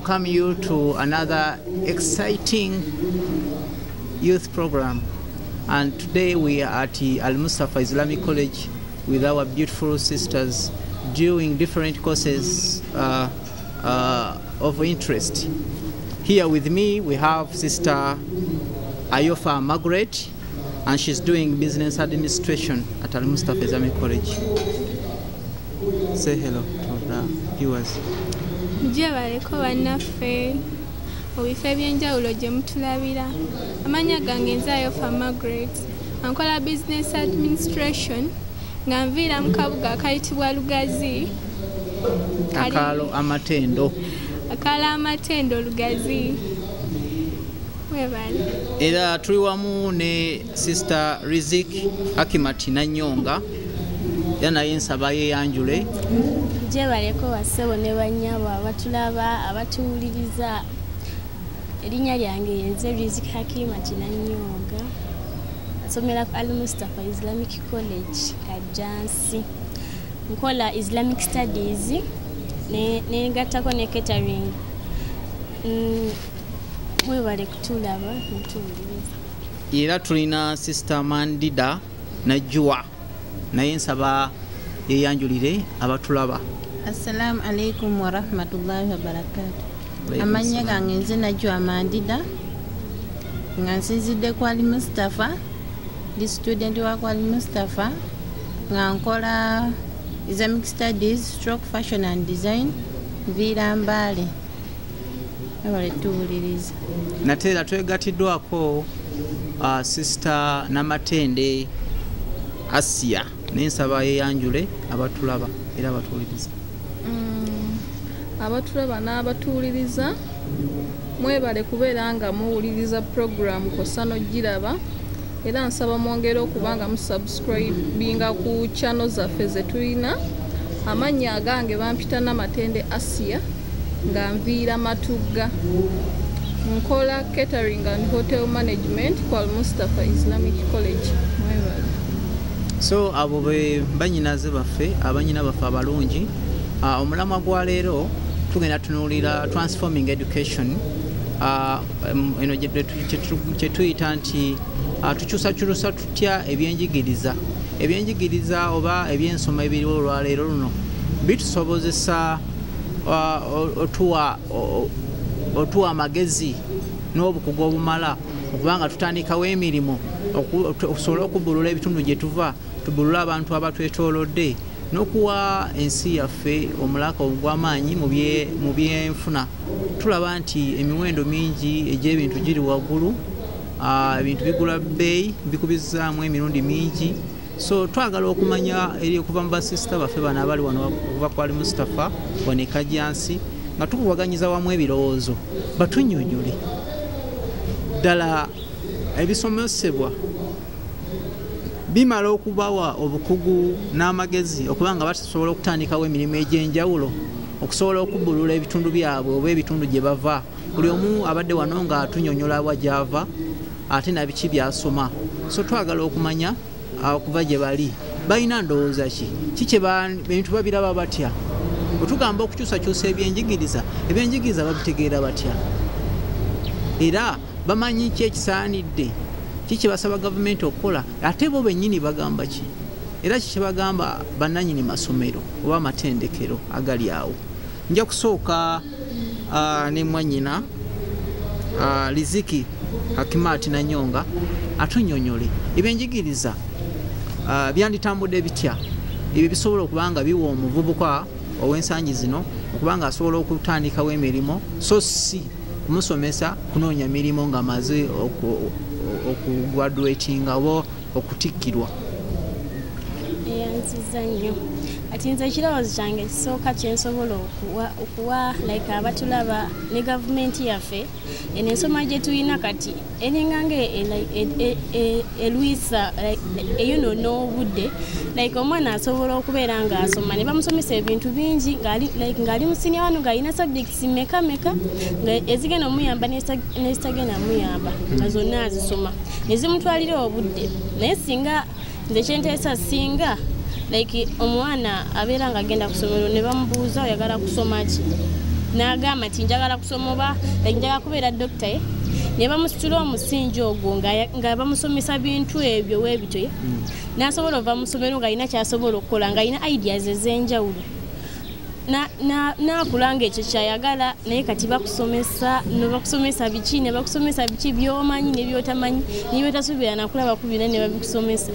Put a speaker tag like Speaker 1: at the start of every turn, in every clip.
Speaker 1: welcome you to another exciting youth program. And today we are at Al-Mustafa Islamic College with our beautiful sisters doing different courses of interest. Here with me we have Sister Ayofa Margaret, and she's doing business administration at Al-Mustafa Islamic College. Say hello to the viewers.
Speaker 2: Jabaleko bannaffe obifa ebyenjawulo gye mutulabira. Amanya gange nze Ayofa Margaret, nkola business administration nga nviira mu kabuga akayitibwa Lugazi.
Speaker 1: Akalo amatendo.
Speaker 2: Akala amatendo Lugazi. Webale.
Speaker 1: Era tuli wamu ne Sister Rizik Hakimati Nanyonga. Yana yensaba yeyanjule.
Speaker 3: Jebaleko basebo ne banyabo abatulaba abatuwuliriza. Erinnya lyange yenze Rizik Hakimati Nanyonga. Asomera ku Al-Mustafa Islamic College Kajansi. Nkola Islamic Studies ne gatako ne catering. Webale kutulaba mutuwuliriza.
Speaker 1: Era tulina Sister Mandida Najwa naye nsaba yeyanjulire abatulaba.
Speaker 4: Assalamu alaikum wa rahmatullahi wa barakatuh. Amanya gange nze Najwa Mandida nga nsinzidde ku Al-Mustafa, ndi student wa ku Al-Mustafa nga nkola Islamic Studies / Fashion and Design nviira Mbale. Abale tuwuliriza.
Speaker 1: Natera twegatiddwako Sister Namatende Asia nensaba yeyanjule abatulaba era abatuwuliriza.
Speaker 5: Abatulaba n'abatuwuliriza mwebale kubeera nga muwuliriza program Kosano Giraba, era nsaba mwongere okubanga musubscribinga ku channel zaffe ze tulina. Amannya agange bampita Namatende Asia nga nviira Matugga. Nkola catering and hotel management ku Al-Mustafa Islamic College. Mwebale.
Speaker 1: So abo be banyinaze baffe abanyina baffe abalungi. Omulamwa gwa leero tugenda tunuulira transforming education. Eno gye tuyita nti tukyusakyusa tutya ebyenjigiriza oba ebyensoma ebiriwo olwaleero luno bitusobozesa otuwa amagezi n'obukugu obumala okubanga tutandikawo emirimu okusobola okubbulula ebitundu gye tuva, tubbulula abantu abatwetoolodde n'okuwa ensi yaffe omulaka ogw'amaanyi mu byenfuna. Tulaba nti emiwendo mingi egy'ebintu giri waggulu, ebintu bigula bbeeyi, bikubizaamu emirundi mingi. So twagala okumanya eri okuva mu basisita baffe bano abali wano okuva ku Al-Mustafa wano e Kajansi nga tukubaganyiza wamu ebirowoozo batunnyonnyole ddala ebisomesebwa bimala okubawa obukugu n'amagezi okubanga basobola okutandikawo emirimu egy'enjawulo, okusobola okubbulula ebitundu byabwe oba ebitundu gye bava. Buli omu abadde wano nga atunnyonnyola wa gy'ava ate na biki by'asoma. So twagala okumanya okuva gye bali balina ndowooza ki ebintu babiraba batya. Bwe tugamba okukyusakyusa ebyenjigiriza babitegeera batya, era bamanyi ki ekisaanidde, ki kye basaba gavumenti okukola, ate bo bennyini bagamba ki, era ki kye bagamba bannannyini masomero oba amatendekero agali awo. Nja kusooka ne mwannyina Riziki Hakimati Nanyonga atunnyonnyole ebyenjigiriza byanditambudde bitya, ebyo bisobola okubanga biwa omuvubuka ow'ensangi zino okubanga asobola okutandikawo emirimu, so si kumusomesa kunoonya mirimu nga maze okugraduatinga oba okutikkirwa.
Speaker 3: Yanziza nnyo. Ati nze ekirowoozo kyange ekisooka kyensobola okuwa like abatulaba ne gavumenti yaffe eno ensoma gye tulina kati eninga elwisa eyonoona obudde, like omwana asobola okubeera nga asoma ne bamusomesa ebintu bingi ng'ali mu senior wano ng'alina subjects meka nga ezigenda omuyamba n'ezitagenda muyamba nga zonna azisoma ne zimutwalira obudde. Naye singa nze kyenteesa singa like omwana abeera nga agenda ku ssomero ne bamubuuza oyagala kusoma ki, n'agamba nti njagala kusoma oba njagala kubeera doctor ne bamusitula omusingi ogwo nga bamusomesa bintu ebyo weebito n'asobola ova mu ssomero ng'alina ky'asobola okukola ng'alina ideas ez'enjawulo n'akulanga ekyo kyayagala naye kati bakusomesa ne bakusomesa biki by'omanyi n'ebyotamanyi n'ebyotasuubira nakulaba kubira ne babikusomesa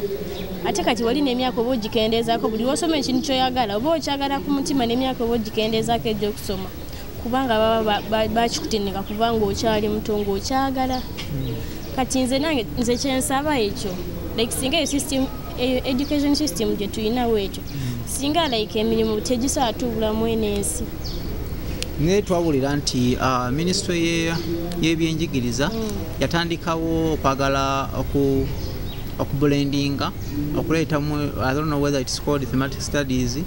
Speaker 3: ate kati wali n'emyaka oba ogikendeezaako buli lw'osoma ekintu ky'oyagala oba okyagala ku mutima n'emyaka oba ogikendeezaako egy'okusoma kubanga baba bakikuteneka kubanga okyali muto ng'okyagala kati nze kyensaba ekyo like singa education system gye tulinawo ekyo singa like emirimu tegisobola tubulamu enensi
Speaker 1: naye twawulira nti minisitule y'ebyenjigiriza yatandikawo okwagala okublendinga okuleetamu I don't know whether it's called thematic studies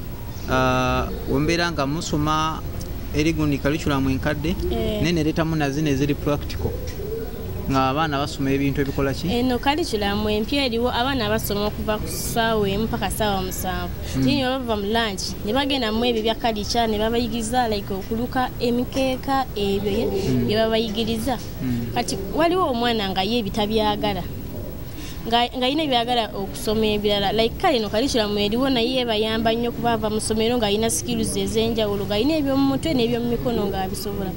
Speaker 1: wembeera nga musoma erigundi curriculum enkadde naye nereetamu nazino eziri practical nga abaana basoma ebintu ebikola ki
Speaker 3: eno curriculum empya eriwo abaana basoma okuva ku ssaawa emu mpaka ssaawa 7 tini bava mu lunch ne bagenda mu ebyo bya culture ne babayigiriza like okuluka emikeeka ebyo bye babayigiriza kati waliwo omwana nga ye ebitabyagala nga ina byagala okusoma ebirala like kale no curriculum eriwo naye bayamba nnyo kubava mu ssomero nga ina skills ez'enjawulo nga ina ebyo mu mutwe n'ebyo mu mikono nga abisobola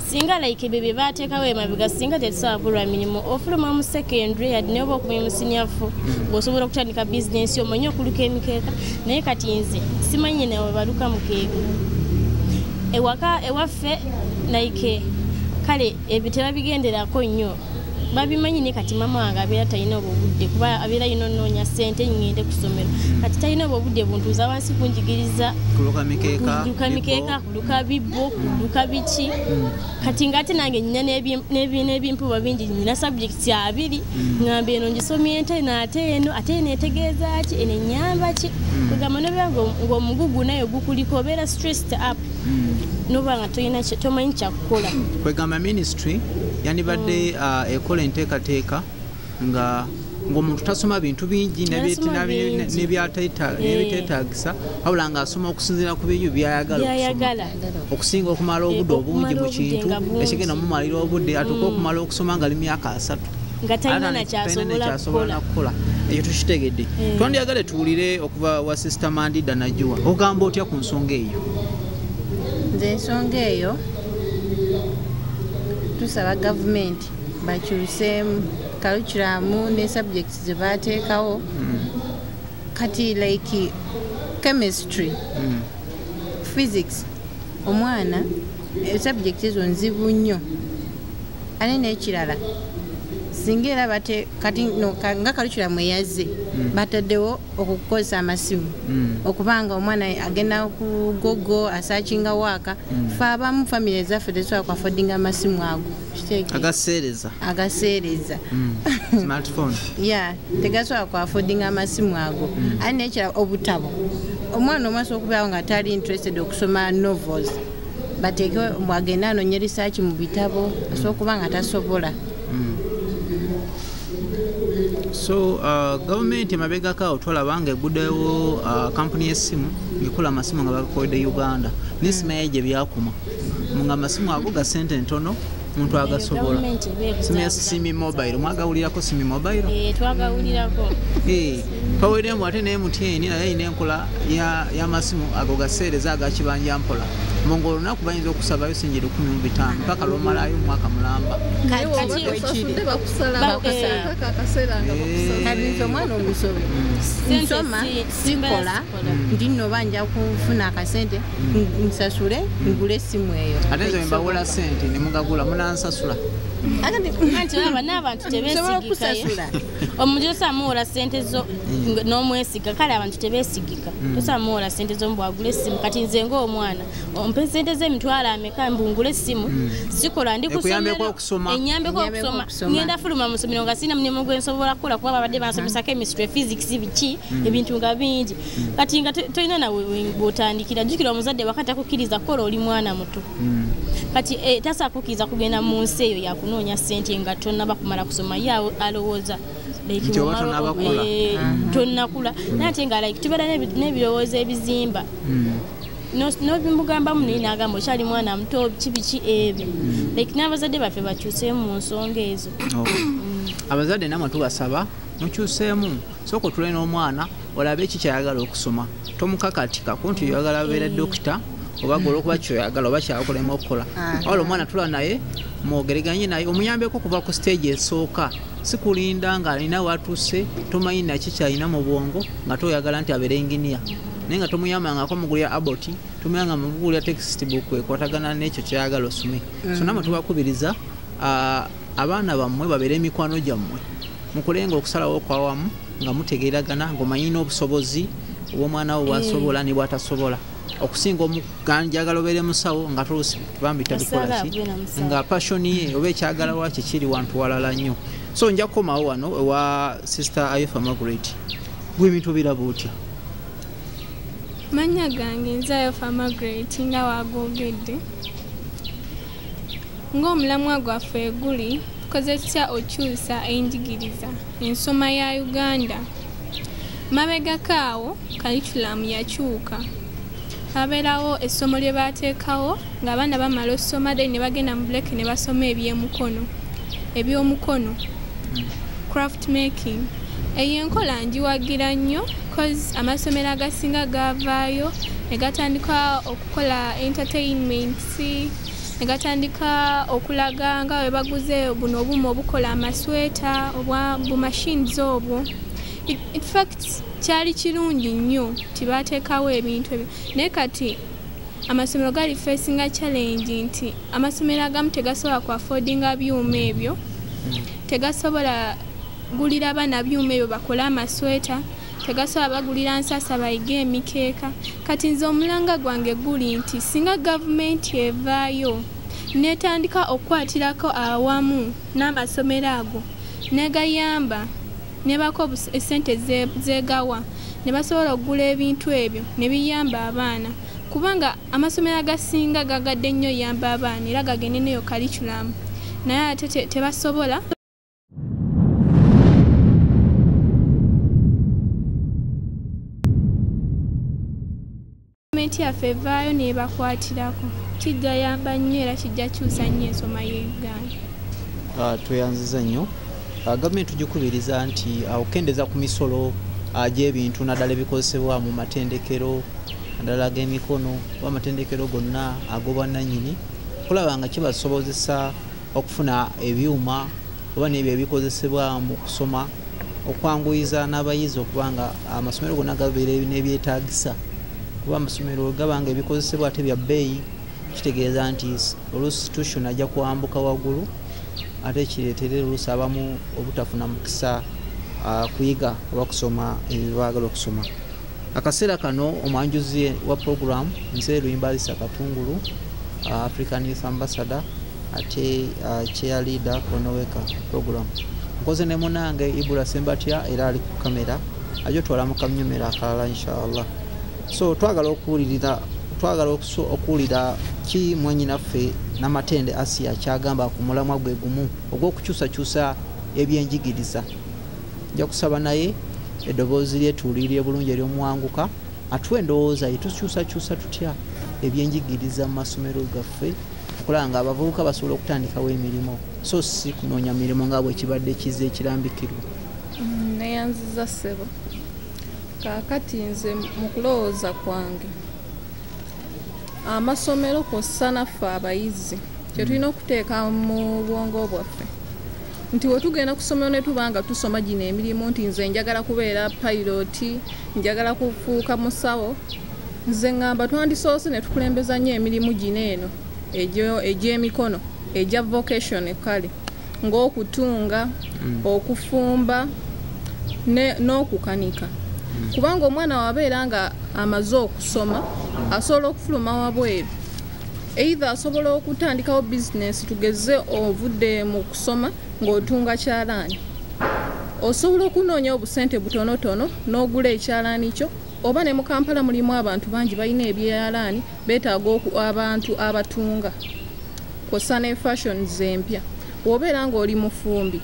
Speaker 3: singa like bebe bateekawo emabiga singa tetusobola mirimu ofuluma mu secondary yadi ne oba okumenya mu senior fu ng'osobola okutandika business omanyi okuluka emikeeka naye kati nze simanyi nawe baluka mukeeka ewaffe like kale ebyo tebabigenderako nnyo babimanyi ne kati mama wange abeera talina obudde kuba abeera yinonoonya ssente ngende ku ssomero kati talina obudde buntuuza wansi kunjigiriza kuluka mikeeka kuluka bibbo kuluka biki kati ngate nange nyina n'ebimpuba bingi nyina subjects 2 ngamba eno ngisomye ente naate eno ate neetegeeza ki eno ennyamba ki kugamba nobera ng'omugugu nayo gukuliko obeera stressed up noba nga tolina tomanyi kyakukola
Speaker 1: kwegamba ministry yandibadde ekola enteekateeka nga ng'omuntu tasoma bintu bingi n'ebyeteetaagisa wabula ng'asoma okusinziira ku byo byayagala okusinga okumala obudde obungi mu kintu ekigenda mumalira obudde atuuka okumala okusoma nga li myaka 3
Speaker 3: nga talina nakyasobola
Speaker 1: kukola ekyo tukitegedde twandiyagale tuwulire okuva wa Sister Mandida Najwa ogamba otya ku nsonga eyo
Speaker 4: nze ensonga eyo tusaba gavumenti bakyuseemu curriculum ne subjects ze bateekawo kati like chemistry physics omwana subject ezo nzibu nnyo ate n'ekirala singa era kati nga curriculum eyazze bataddewo okukozesa amasimu okubanga omwana agenda ku gogo asakinga waaka fe abamu famire ezaffe tesobola kuafodinga amasimu ago agaseereza
Speaker 1: smartphone
Speaker 4: tegasobola kuafodinga amasimu ago ate nekirala obutabo omwana omaso okubeerawo nga tali interested okusoma novels bateekewo agenda anoonye research mu bitabo asobola okuba nga tasobola
Speaker 1: so gavumenti emabegako twalaba nga eguddewo kampuni y'essimu ekola amasimu nga bagakoledde Uganda n'essimu eyo gye byakuma nga amasimu ago ga ssente ntono omuntu agasobola simu ya Simi Mobile mwagawulirako Simi Mobile
Speaker 3: twagawulirako
Speaker 1: kaweddemu ate naye MTN naye ayina enkola y'amasimu ago gaseereza agakibanja mpola mungu olunaku bayinza okusabayo singi 15 mpaka lwomalayo omwaka mulamba
Speaker 4: kati omwana omusobe nsoma sikola ndi nno banja kufuna akasente nsasule ngule essimu eyo
Speaker 1: ate nze mbawula sente ne mugagula munansasula
Speaker 3: anti aba n'abantu tebeesigika omuntu tosamuwola ssente zo n'omwesiga kale abantu tebeesigika tosamuwola ssente zo mbwagula essimu kati nze ng'omwana ompe ssente z'emitwalo ameka mbungula essimu sikola ndi kusomero ennyambeko okusoma ngenda fuluma mu ssomero nga sirina mulimu gwe nsobola kukola kuba babadde bansomesa chemistry physics biki ebintu nga bingi kati nga tolina nawe bw'otandikira jjukira omuzadde wakati akukkiriza kukola oli mwana muto kati tasakukkiriza kugenda mu nsi eyo yakunoonya ssente nga tonnaba kumala kusoma ye alowooza tonnakula naye ate nga tubeera n'ebirowoozo ebizimba no bimugamba munene nagamba okyali mwana muto kibiki ebyo like n'abazadde baffe bakyuseemu mu nsonga ezo.
Speaker 1: Abazadde namwe tubasaba mukyuseemu sooka otule n'omwana olabe eki kyayagala okusoma tomukakatika kunti oyagala abeera dokita oba golo okuba kyoyagala oba kyakolemu okukola wala omwana tula naye mwogeraganye naye omuyambeko okuva ku stage esooka si kulinda ng'alina watuuse tomanyi naki kyalina mu bwongo nga toyagala nti abeera engineer naye nga tomuyambangako mugulya aboti tomuyanga mugulya textbook ekwatagana n'ekyo kyayagala osome. So namwe tubakubiriza abaana bammwe babeere emikwano gyammwe mukulenga okusalawo okwawamu nga mutegeeragana ng'omanyi n'obusobozi obw'omwana wo bwasobola ne bwatasobola okusinga omuganjagala obeere musawo nga bambi tabikola ki nga passion ye oba ekyagala wakye kiri wantu walala nnyo. So nja kukomawo wano ewa sister Ayufa Margaret gwe ebintu biraba otya?
Speaker 2: Manya gange nze Ayufa Margaret nga wagogedde ng'omulamwa gwaffe guli tukoze tutya okyusa enjigiriza ensoma ya Uganda. Mabegakaawo curriculum yakyuka habeerawo essomo lye baateekawo ng'abaana bamala okusoma then ne bagenda mu break ne basoma eby'omukono craft making. Eyo enkola njiwagira nnyo cause amasomero agasinga gaavaayo ne gatandika okukola entertainments ne gatandika okulaga nga bwe baguze buno obumu obukola amasweta obwa bumashines obwo. In fact kyali kirungi nnyo tibateekawo ebintu ebyo naye kati amasomero gali facinga challenge nti amasomero agamu tegasobola ku affordinga byuma ebyo tegasobola gulira abaana byuma ebyo bakola amasweta tegasobola bagulira nsasa bayiga emikeeka. Kati nze omulanga gwange guli nti singa gavumenti evaayo netandika okukwatirako awamu n'amasomero ago negayamba nebako esente zegawa ne basobola okugula ebintu ebyo ne biyamba abaana kubanga amasomero agasinga gagadde nnyo yamba abaana era gagende neyo curriculum naye ate tebasobola. Gavumenti yaffe evaayo nebakwatirako kigayamba nnyo era kijja kyusa nnyo ensoma ye Uganda.
Speaker 1: Tweyanziza nnyo gavumenti tugikubiriza nti okendeza ku misolo gy'ebintu naddala ebikozesebwa mu matendekero naddala ag'emikono oba amatendekero gonna ag'obwannannyini kulaba nga kibasobozesa okufuna ebyuma oba n'ebyo ebikozesebwa mu kusoma okwanguyiza n'abayizi okuba nga amasomero gonna gabeera n'ebyetaagisa kuba amasomero gabanga ebikozesebwa ate bya bbeeyi kitegeeza nti oluusi tuition ajja kwambuka waggulu ate kireeterera oluusi abamu obutafuna mukisa kuyiga oba kusoma ebyo baagala okusoma. Akaseera kano omwanjuzi wa program nze Luyimbaazi Issah Katungulu African Youth Ambassador ate chair leader Konooweka program nkoze ne munange Ibula Sembatya era ali ku kamera ajo twala mu kamnyumira akalala inshallah. So twagala okuwulira ki mwennyinaffe Namatende Asia kyagamba ku mulamwa gwe gumu ogw'okukyusakyusa ebyenjigiriza. Nja kusaba naye eddoboozi lye tuwulirire bulungi ery'omuwanguka atuwe endowooza ye tukyusakyusa tutya ebyenjigiriza mu masomero gaffe okulaba nga abavubuka basobola okutandikawo emirimu so si kunoonya mirimu nga bwe kibadde kize ekirambikirwa.
Speaker 5: Neyanziza ssebo kaakati nze mu kulowooza kwange amasomero kw'ossa naffe abayizi kye tulina okuteeka mu bwongo bwaffe nti we tugenda kusomero ne tuba nga tusoma gino emirimu nti nze njagala kubeera piloti njagala kufuuka musawo nze ngamba twandisoose ne tukulembeza nnyo emirimu gino eno egy'emikono egya vocation kale ng'okutunga okufumba n'okukanika kubanga omwana wabeera nga amaze okusoma asobola okufuluma wabweru either asobola okutandikawo business tugeze ovudde mu kusoma ng'otunga kyalaani osobola okunoonya obusente butonotono n'ogula ekyalaani kyo oba ne mu Kampala mulimu abantu bangi balina ebyalaani beetaaga abantu abatunga kw'ossa ne fashions empya wobeera ng'oli mufumbi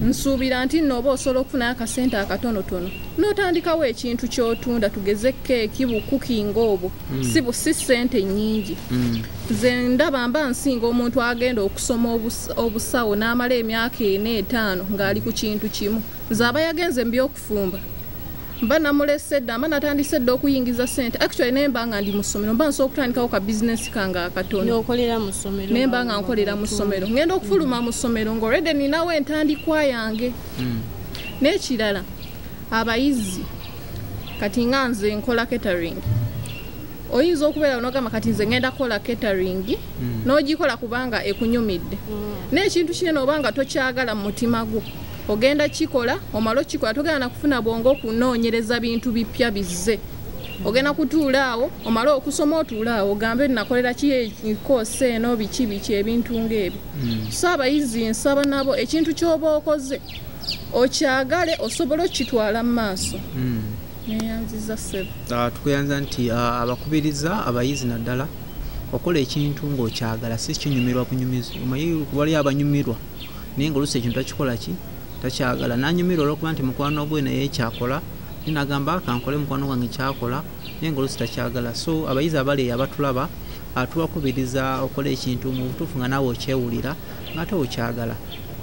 Speaker 5: nsuubira nti nno oba osobola okufunayo akasente akatonotono n'otandikawo ekintu ky'otunda tugeze keeki bukukinga obwo si ssente nnyingi nze ndaba mba nsinga omuntu agenda okusoma obusawo n'amala emyaka 4-5 ng'ali ku kintu kimu nze aba yagenze mu by'okufumba mba namulese dda mba natandise dda okuyingiza ssente actually naye mba nga ndi mu ssomero mba nsobola okutandikawo ka bizinesi kange akatono naye mba nga nkolera mu ssomero ngenda okufuluma mu ssomero ng'olwedde ninawo entandikwa yange n'ekirala abayizi kati nga nze nkola catering oyinza okubeera onogamba kati nze ngenda kukola catering n'ogikola kubanga ekunyumidde n'ekintu kino obanga tokyagala mu mutima gwo ogenda kikola omala okikola togenda na kufuna bwongo okunoonyereza bintu bipya bizze ogenda kutuula awo omala okusoma otuula awo ogambe nakolera ki koose eno biki ebintu ng'ebyo so abayizi nsaba nabo ekintu ky'oba okoze okyagale osobole okitwala mu maaso neyanziza sebo
Speaker 1: tukuyanza nti abakubiriza abayizi naddala okola ekintu ng'okyagala si kinyumirwa kunyumiza omanyi wali abanyumirwa naye ng'oluusi ekintu takikola ki takyagala nanyumirwa olwokuba nti mukwano gwe naye kyakola ninagamba kankole mukwano gwange kyakola naye ng'oluusi takyagala so abayizi abali abatulaba tubakubiriza okola ekintu mu butuufu nga naawe okyewulira ng'ate okyagala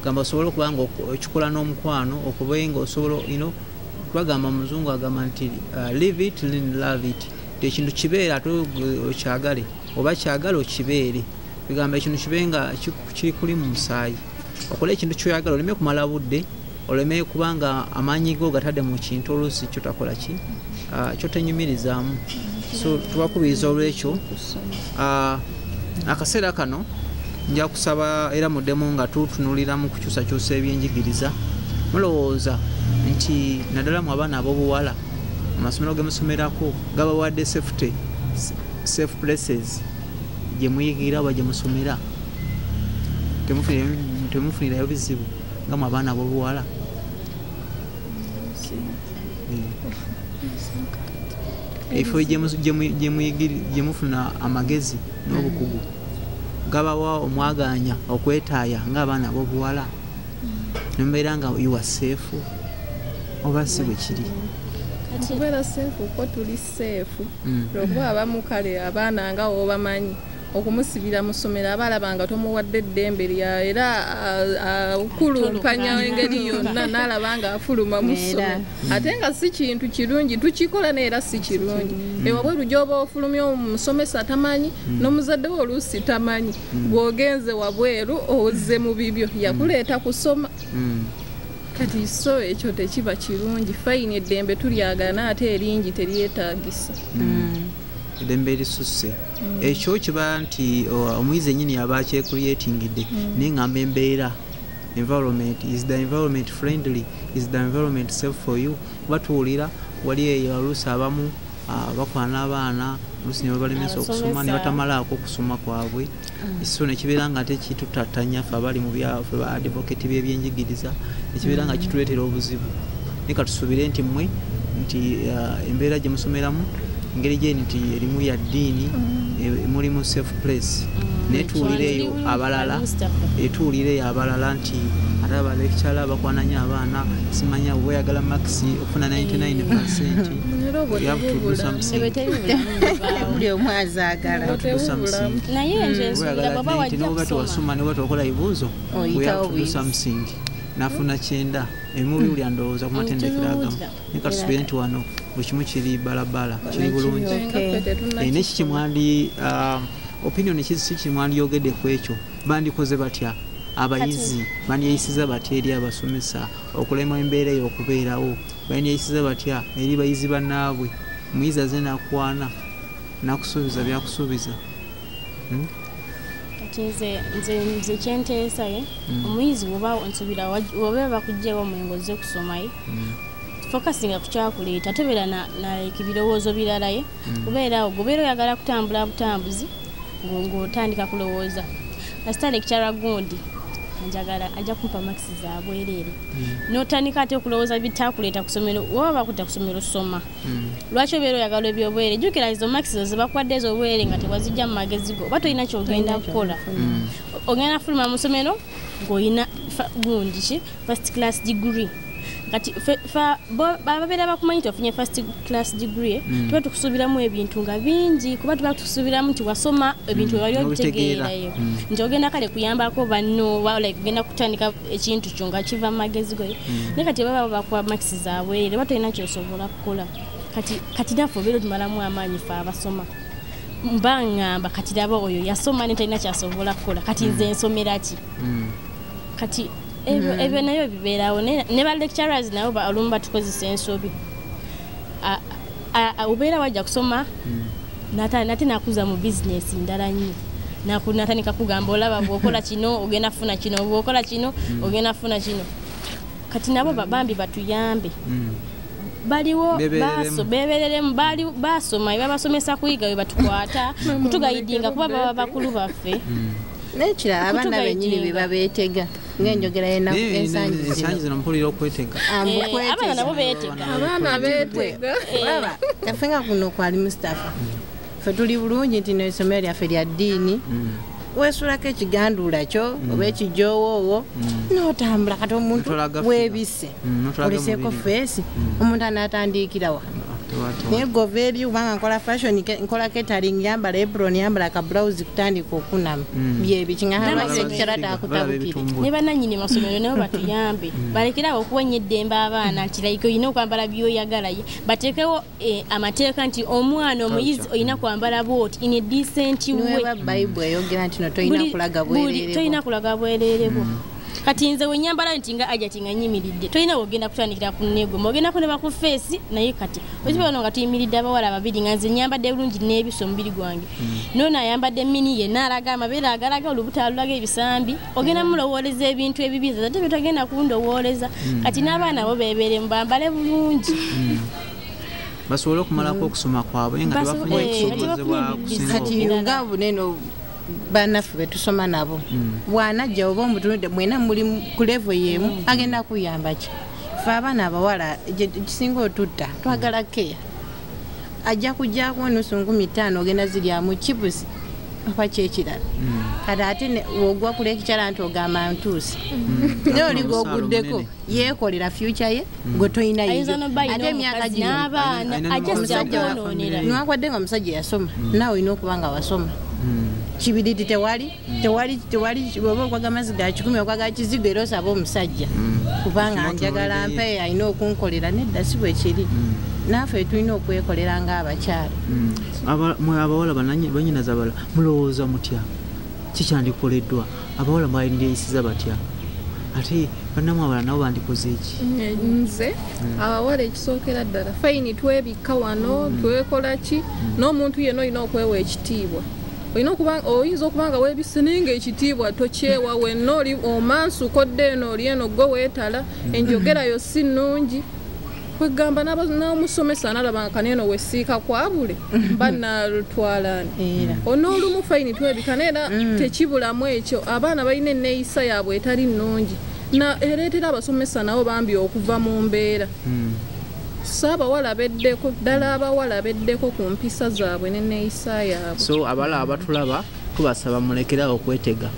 Speaker 1: gamba osobola okuba nga okikola n'omukwano okuba nga osobola bagamba muzungu agamba nti live it love it ekintu kibeera ate okyagale oba kyagala okibeere bigamba ekintu kibe nga kiri kuli mu musaayi okola ekintu kyoyagala oleme kumala budde oleme kubanga amaanyi go gatadde mu kintu oluusi kyotakola ki kyotenyumirizaamu so tubakubiriza olwekyo akaseera kano nja kusaba era muddemu nga tutunuliramu kukyusakyusa ebyenjigiriza mulowooza nti naddala mu abaana ab'obuwala amasomero ge musomerako gabawadde safe places gye muyigira oba gye musomera temufunirayo bizibu nga mu abaana ab'obuwala efo gye mufuna amagezi n'obukugu gabawa omwaganya okwetaaya ng'abaana ab'obuwala nemubeera nga you are safe oba si bwe kiri
Speaker 5: okubeera seefu ko tuli seefu lwokuba abamu kale abaana nga obamanyi okumusibira mu ssomero abalaba nga tomuwadde eddembe lya era okulumpanya engeri yonna n'alaba nga afuluma mu ssomero ate nga si kintu kirungi tukikola naye era si kirungi ewabweru gy'oba ofulumya omusomesa tamanyi n'omuzadde we oluusi tamanyi bw'ogenze wabweru ozze mu bibyo yakuleeta kusoma kati so ekyo tekiba kirungi fayini eddembe tulyagana ate eringi teryetaagisa
Speaker 1: eddembe erisusse ekyo kiba nti omuyizi ennyini yaba akyecreatingidde naye ngamba embeera environment is the environment friendly is the environment safe for you kuba tuwulira wali eyo oluusi abamu bakwana abaana oluusi ne babalemesa okusoma ne batamalaako okusoma kwabwe so nekibeera nga ate kitutatanya ffe abali mu byafe ba advocate by'ebyenjigiriza nekibeera nga kituleetera obuzibu naye katusuubire nti mmwe nti embeera gye musomeramu engeri gyeni nti erimu ya ddiini mulimu safe place naye tuwulireeyo abalala nti ate abalekicala bakwananya abaana simanya bweyagala maxi okufuna 99%
Speaker 4: buli omu azaagala
Speaker 3: naye nze nsubira baba wajja
Speaker 1: kusoma tewasoma ne batokola ebibuuzo samsing nafuna 9 ebimu biwulya ndowooza ku matendekero agamu naye katusubire nti wano buli kimu kiri balabala kiri bulungi neki kimwandi opinion si kimwandiyogedde ku ekyo bandikoze batya abayizi bandiyeyisiza batya eri abasomesa okulema embeera eyo okubeerawo bandiyeyisiza batya eri bayizi bannaabwe omuyizi aze nakwana nakusuubiza byakusuubiza
Speaker 3: nze kyenteesa omuyizi bwoba nsubira oba bakugjewo omulingo ozze kusomaye fokasinga ku kyakuleeta tobeera na ebirowoozo biralaye kubeera ogobeera oyagala kutambula butambuzi ng'otandika kulowooza kasita lekitara gundi njagala ajja kumpa maxi za bwerere n'otandika ate okulowooza bitakuleeta ku ssomero oba bakuta ku ssomero soma lwaki obeera oyagala ebyobwerere jjukira izo maxi zo zebakwadde ez'obwerere nga tewazijja mu magezi go oba tolina kyogenda kukola ogenda fuluma mu ssomero ng'olina gundi ki first class degree kati babeera bakumanyi tofunye first class degree tuba tukusuubiramu ebintu nga bingi kuba tuba tukusuubiramu nti wasoma ebintu wali obitegeerayo nti ogenda kale kuyambako banno ogenda kutandika ekintu kyo nga kiva mu magezi go naye kati baba bakuwa maxi zabwerere oba tolina kyosobola kukola kati naffe obeera otumalamu amaanyi fe abasoma mbaŋŋamba kati laba oyo yasoma ne talina kyasobola kukola kati nze nsomera ki kati ebyo nayo bibeerawo ne ba lecturers nabo olumu batukozesa ensobi obeera wajja kusoma nate nakuza mu bizinesi ndala nnyo natandika kugamba olaba bw'okola kino ogenda funa kino bw'okola kino ogenda funa kino kati nabo bambi batuyambe baliwo bebereremu basoma babasomesa kuyiga we batukwata kutugayidinga kuba baba bakulu baffe
Speaker 4: nekirala abaana bennyini be babeetega ng'enjogera
Speaker 1: ensangi zino mpulira okwetega
Speaker 3: abaana nabo beetega
Speaker 5: abaana beetega
Speaker 4: olaba yaffe nga kuno ku Al-Mustafa ffe tuli bulungi nti n'essomero lyaffe lya ddiini weesulako ekiganduula kyo oba ekijoowowo n'otambula kati omuntu weebisse oleseeko feesi omuntu anaatandikirawa naye gova eri kubanga nkola fashion nkola catering yambala apron yambala ka blouse kutandika okunamu byebiki nga habaire ekikala takutabukire
Speaker 3: ne bannannyini masomero nabo batuyambe balekerawo okuwenya eddembe abaana nti like olina okwambala byoyagala bateekewo amateeka nti omwana omuyizi olina kwambala bwoti in a decent way
Speaker 4: bayibuli eyogera nti no tolina kulaga bwereere bwo
Speaker 3: kati nze wenyambala nti nga ajati nga nyimiridde tolina ogenda kutandikira ku negoma ogenda kuneba ku feesi naye kati okibona nga tuyimiridde abawala babiri nga nze nyambadde bulungi n'ebiso mubiri gwange nono ayambadde mini ye n'alaga amabeere agalaga olubuto alulaga ebisambi ogenda mulowooleza ebintu ebibiza ate byotagenda kundowooleza kati n'abaana bo beebeeremu bambale bulungi
Speaker 1: basobole okumalako okusoma kwabwe nga tebafunye okusobozebwa
Speaker 4: kati nga buneno bannaffe betusoma nabo bwanajja oba omutunudde mwena muli ku levo yeemu agenda kuyamba ki fe abaana abawala kisinga otutta twagala keya ajja kujjako enusu 15 ogenda ziryamu chipusi oba kyekirala kati ate wogwa ku lekikyala nti ogamba ntuusi naye oliga oguddeko yeekolera future ye gwe toyinayo ate emyaka ginonikwadde nga omusajja yasoma naawe olina okuba nga wasoma kibiriti tewali oba okwaga amazzi ga 10 okwaga kizigo era osaba omusajja kubanga njagala mpe alina okunkolera nedda si bwe kiri naffe tulina okwekolera ng'abakyala
Speaker 1: abawala banyinaza abala mulowooza mutya kikyandikoleddwa abawala mwalindiyisiza batya ate bannamu abala nabo bandikoze eki
Speaker 5: nze abawala ekisookera ddala fayini twebikka wano twekola ki n'omuntu yenna olina okwewa ekitiibwa oyinza okuba nga weebisse naye ng'ekitiibwa tokyewa wenna oli omansukodde eno oli eno gwe weetala enjogerayo si nnungi kwegamba n'omusomesa nalaba nga kaneeno wesiika kwabule bannalutwalani onoolumu fayini twebika naye era tekibulamu ekyo abaana balina enneeyisa yaabwe etali nnungi ereetera abasomesa nabo bambi okuva mu mbeera saabawala beddeko ddala abawala beddeko ku mpisa zaabwe n'enneeyisa yaabwe
Speaker 1: so abala abatulaba tubasaba mulekerawo okwetega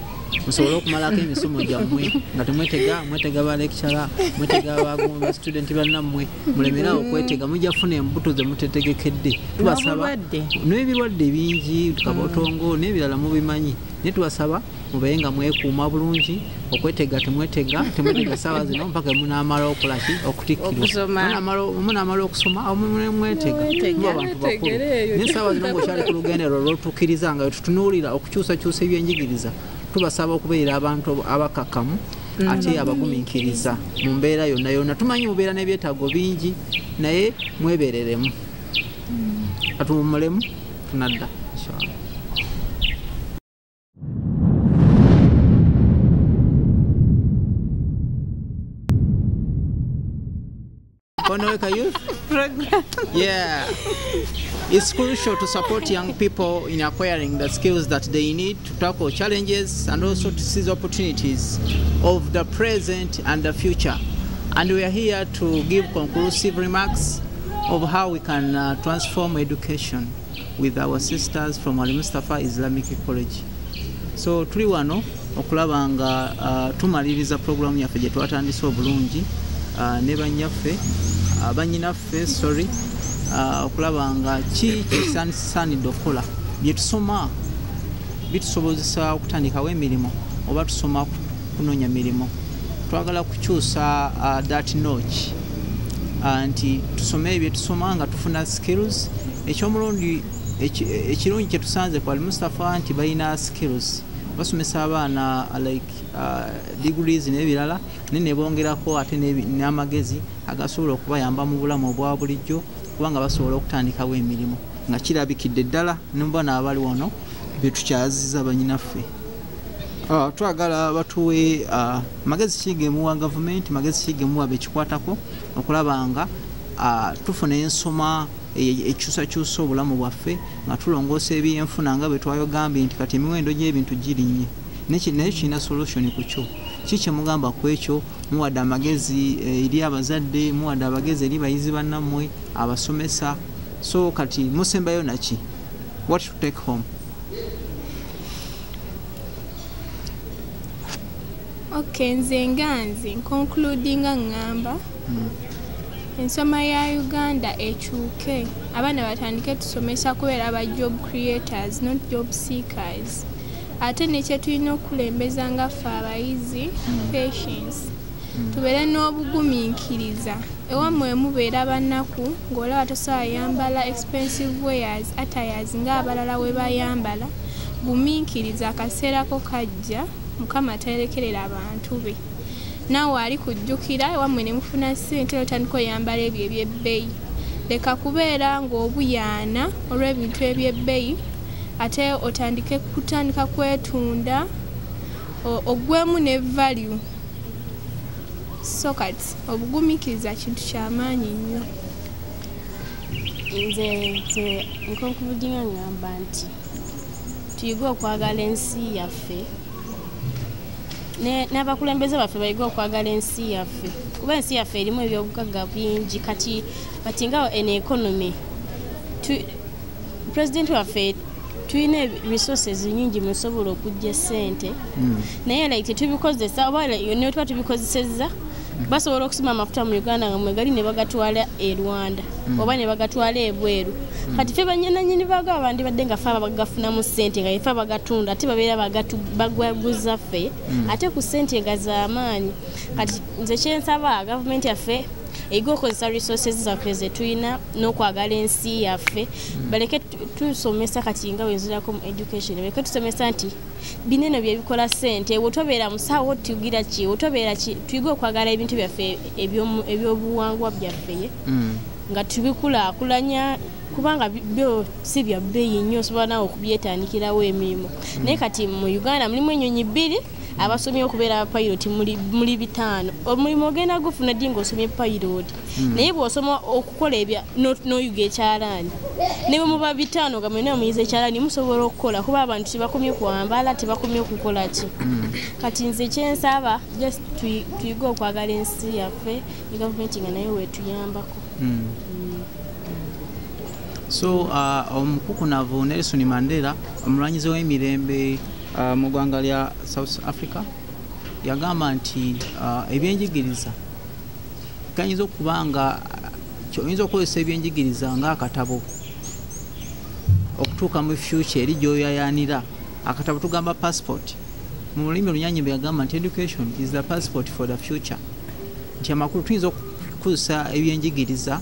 Speaker 1: musobole okumalako emisomo gyammwe nga temwetega balekitala mwetega basitudenti bannammwe mulemerawo okwetega mujja kufuna embuto ze mutetegekedde tubasaba n'ebirwadde bingi kabotongo n'ebirala mubimanyi naye tubasaba mubeere nga mwekuuma bulungi okwetega temwetega saawa zino mpaka munaamala okolaki okutikkirwa munaamala okusoma mwetega muba abantu bakulu naye saawa zino ng'okyali ku lugendero lwotukkiriza nga tutunuulira okukyusakyusa ebyenjigiriza tubasaba okubeera abantu abakakamu ate abagumiikiriza mu mbeera yonna tumanyi mubeera n'ebyetaago bingi naye mwebeereremu atuwummulemu tunadda inshallah. Konooweka Youth
Speaker 4: Program.
Speaker 1: Yeah, it's crucial to support young people in acquiring the skills that they need to tackle challenges and also to seize opportunities of the present and the future. And we are here to give conclusive remarks of how we can transform education with our sisters from Al-Mustafa Islamic College. So tuli wano okulaba nga tumaliriza program yaffe gye twatandise obulungi ne banyaffe banyinaffe okulaba nga ki kisaanidde okukola bye tusoma bitusobozesa okutandikawo emirimu oba tusoma kunoonya mirimu. Twagala kukyusa that notch nti tusome ebyo tusoma nga tufuna skills. Ekyomulundi ekirungi kye tusanze ku Al-Mustafa nti balina skills, basomesa abaana like degrees n'ebirala ne bongerako ate n'amagezi agasobola okubayamba mu bulamu obwa bulijjo kubanga basobola okutandikawo emirimu nga kirabikidde ddala n'embona abali wano be tukyaziza bannyinaffe. Twagala batuwe magezi kigemuwa government, magezi kigemuwa bekikwatako okulaba nga tufuna ensoma ekyusakyusa obulamu bwaffe nga tulongoosa ebyenfuna nga bwe twayogambye nti kati emiwendo gy'ebintu girinnye naye kirina solution ku kyo. Kiki mugamba ku ekyo? Muwadde amagezi eri abazadde, muwadde amagezi eri bayizi bannammwe, abasomesa. So kati musembayo naki? What to take home?
Speaker 2: Okay, nze nkoncludinga ngamba ensoma ya Uganda ekyuke, abaana batandike tusomesa kubeera aba job creators not job seekers. Ate nekye tulina okulembeza nga ffe abayizi patience, tubeere n'obugumiikiriza. Ewammwe mubeera bannaku ng'olaba tosobola yambala expensive wears attires ng'abalala we bayambala. Gumiikiriza akaseera ko kajja, Mukama atalekerera abantu be. Naawe ali kujjukira ewammwe ne mufuna ssente otandika oyambala ebyo ebyebbeeyi. Leka kubeera ng'obuyaana olw'ebintu ebyebbeeyi ate kutandika kwetunda ogwemu ne value. So kati obugumiikiriza kintu kyamaanyi nnyo.
Speaker 3: Nze nkonkubudinga ngamba nti tuyige okwagala ensi yaffe n'abakulembeze baffe bayige okwagala ensi yaffe kuba ensi yaffe erimu ebyobugagga bingi kati nga en economy president waffe tulina resources nyingi musobola okujja ssente naye like tetubikozesa oba ne tuba tubikozesezza basobola okusima amafuta mu Uganda nga mwegali ne bagatwala e Rwanda oba ne bagatwala ebweru. Kati ffe banyinanyini baga abandi badde nga ffe bagafunamu ssente nga ife bagatunda ate babeera bagwaguza ffe ate ku ssente gazaamaanyi. Kati nze kyensaba gavumenti yaffe eyiga okozesa resources zaffe ze tulina n'okwagala ensi yaffe baleke tusomesa kati nga wenzirako mu education baleke tusomesa nti binene byebikola ssente wotobeera musawo otugira ki wotobeera ki tuyige okwagala ebintu byaffe ebyobuwangwa byaffe nga tubikulaakulanya kubanga byo si bya bbeeyi nnyo osobola nawe okubyetandikirawo emirimu. Naye kati mu Uganda mulimu ennyonyi bbiri abasomye okubeera abapiloti muli 5. Omulimu ogenda gufuna ddi ng'osomye piloti naye bw'osoma okukola ebya n'oyiga ekyalaani ne bwe muba 5 nga mwena muyiza ekyalaani musobola okukola kuba abantu tebakomye kwambala tebakomye okukola ki. Kati nze kyensaba just tuyige okwagala ensi yaffe ne gavumenti nga naye weetuyambako.
Speaker 1: So omukukunavu Nelson Mandela omulwanyizi w'emirembe mu ggwanga lya South Africa yagamba nti ebyenjigiriza kayinza okuba nga oyinza okukozesa ebyenjigiriza ng'akatabo okutuuka mu future eri gy'oyayaanira. Akatabo tugamba passport mu lulimi olunyanyimbe yagamba nti education is the passport for the future, nti amakulu tuyinza okukozesa ebyenjigiriza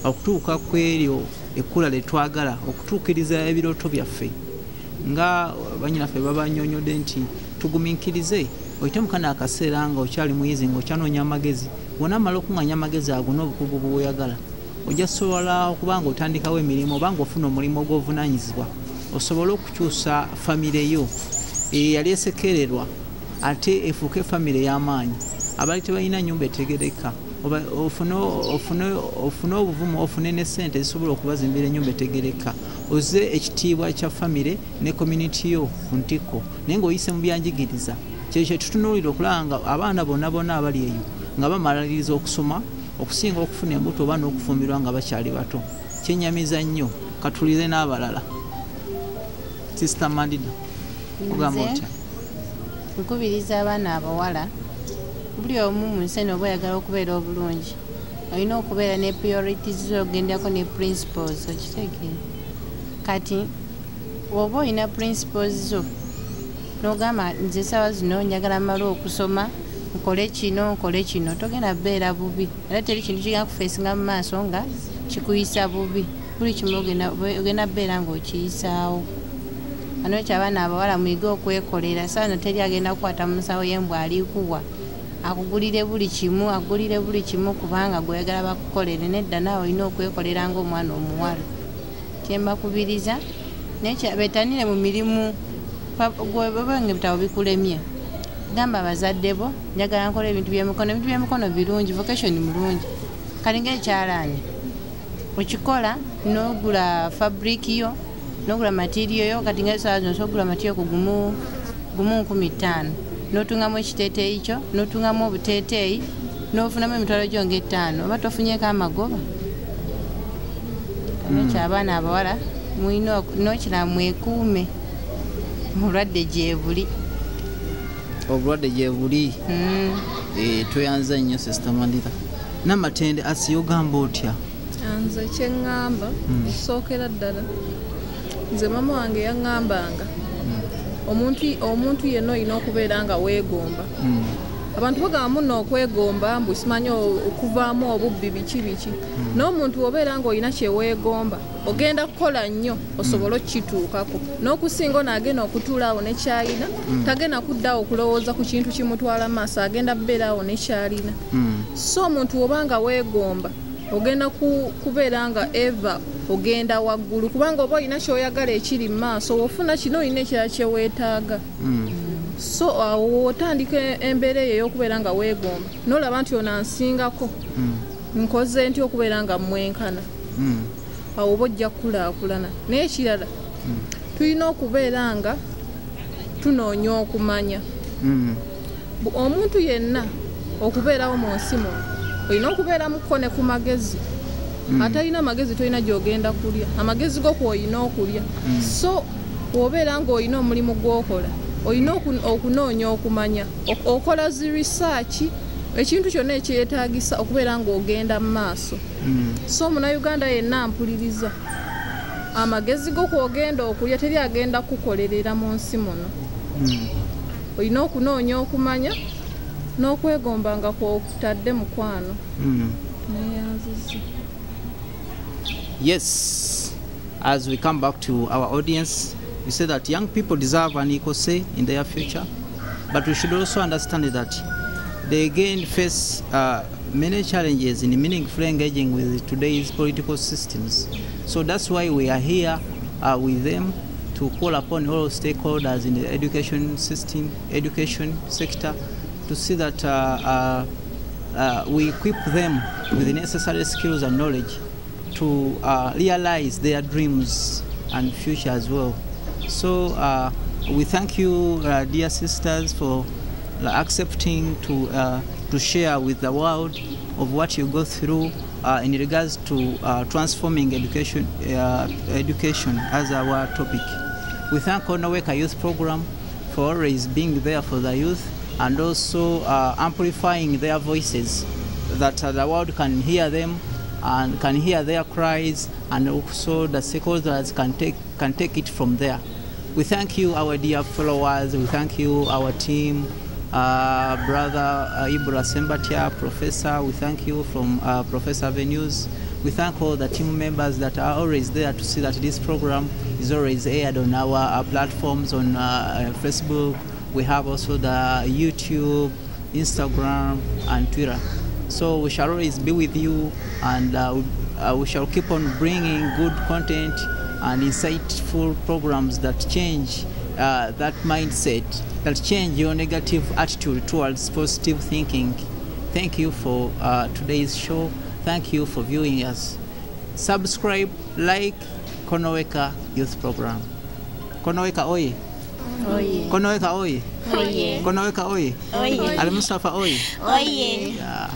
Speaker 1: okutuuka ku eryo ekkula lye twagala okutuukiriza ebirooto byaffe nga banyinaffe babanyonyodde nti tugumiikirize oyite mukana akaseera nga okyali muyizi ng'okyanoonya amagezi bw'onaamala okuŋŋanya amagezi ago n'obukugu bw'oyagala ojja kusobola okuba nga otandikawo emirimu oba ng'ofuna omulimu ogw'obuvunaanyizibwa osobole okukyusa famire yo eyali esekererwa ate efuuke famire y'amaanyi abali tebalina nnyumba etegereka ofune obuvumu ofune n'essente ezisobola okubazimbira ennyumba etegereka oze ekitiibwa kya famire ne community yo ku ntikko naye ng'oyise mu byanjigiriza kyekyo kyetutunuulira okulaba nga abaana bonna abali eyo nga bamaliriza okusoma okusinga okufuna embuto oba n'okufumbirwa nga bakyali bato kyennyamiza nnyo katulize n'abalala. Sister Mandida ogamba otya?
Speaker 4: Nkubiriza abaana abawala buli omu mu nsi eno oba oyagala okubeera obulungi olina okubeera ne priorities zogendako ne principles okitegeera kati oba olina principles zo n'ogamba nze essaawa zino njagala mmale okusoma nkole kino togenda beera bubi era teri kintu kigenda kufeesinga mu maaso nga kikuyisa bubi buli kimu ogenda beera ng'okiyisaawo. Ano ky'abaana abawala muyige okwekolera saano teri agenda kukwata mu nsawo y'embwa alikuwa akugulire buli kimu kubanga gweyagala bakukolere nedda naawe olina okwekolera ng'omwana omuwala. Kyembakubiriza naye beetanire mu mirimu bwebange ebitabo bikulemye gamba abazadde bo njagala nkola ebintu by'emikono birungi vocation mulungi kali ng'ekyalaani okikola n'ogula fabric yo n'ogula material yo kati ng'essaawa zino sogula material ku gumu 15,000 n'otungamu ekiteeteeyi kyo n'otungamu obuteeteeyi n'ofunamu emitwalo gyo nga5 oba tofunyeko amagoba. Ekyo abaana abawala mulina n'okira mwekuume mulwadde gyebuli.
Speaker 1: Obulwadde gyebuli tweyanza nnyo Sister Mandida. Namatende asiyogamba otya?
Speaker 5: Nze kyeŋŋamba okusookera ddala nze mama wange yaŋŋambanga omuntu yenna olina okubeera nga weegomba. Abantu bagamba muno okwegomba mbu simanyi okuvaamu obubbi biki n'omuntu obeera nga olina kyeweegomba ogenda kukola nnyo osobole okukituukako n'okusinga onaagenda okutuula awo nekyalina tagenda kuddawo okulowooza ku kintu kimutwala maaso agenda beera awo nekyalina. So omuntu obanga weegomba ogenda kubeera nga eva ogenda waggulu kubanga oba olina kyoyagala ekiri mu maaso ofuna kino olina ekirala kyeweetaaga. So awo otandika embeera eyo ey'okubeera nga weegomba n'olaba nti onansingako nkoze nti okubeera nga mwenkana awo oba ojja kukulaakulana. Naye ekirala tulina okubeera nga tunoonya okumanya omuntu yenna okubeerawo mu nsi muno olina okubeera muko ne ku magezi atalina magezi tolina gy'ogenda kulya amagezi go kwolina okulya. So bw'obeera ng'olina omulimu gw'okola olina okunoonya okumanya okola zi research ekintu kyonna ekyetaagisa okubeera ng'ogenda mu maaso. So Munnayuganda yenna mpuliriza amagezi go kwogenda okulya teri agenda kukolerera mu nsi muno. Olina okunoonya okumanya n'okwegomba nga kwokutadde mukwano.
Speaker 1: Yes, as we come back to our audience, we say that young people deserve an equal say in their future, but we should also understand that they again face many challenges in meaningfully engaging with today's political systems. So that's why we are here with them to call upon all stakeholders in the education system, education sector, to see that we equip them with the necessary skills and knowledge to realize their dreams and future as well. So we thank you, dear sisters, for accepting to share with the world of what you go through in regards to transforming education as our topic. We thank Konooweka Youth Program for always being there for the youth and also amplifying their voices, that the world can hear them and can hear their cries, and also the stakeholders can take it from there. We thank you, our dear followers. We thank you, our team, Brother Ibra Sembatia, Professor. We thank you from Professor Venues. We thank all the team members that are always there to see that this program is always aired on our platforms on Facebook. We have also the YouTube, Instagram, and Twitter. So we shall always be with you, and we shall keep on bringing good content and insightful programs that change that mindset, that change your negative attitude towards positive thinking. thank you for today's show. Thank you for viewing us. Subscribe, like Konooweka Youth Program. Konooweka oye.
Speaker 4: Oye.
Speaker 1: Konooweka oye.
Speaker 3: Oye.
Speaker 1: Konooweka oye.
Speaker 3: Oye.
Speaker 1: Al-Mustafa oye.
Speaker 3: Oye.
Speaker 1: Yeah.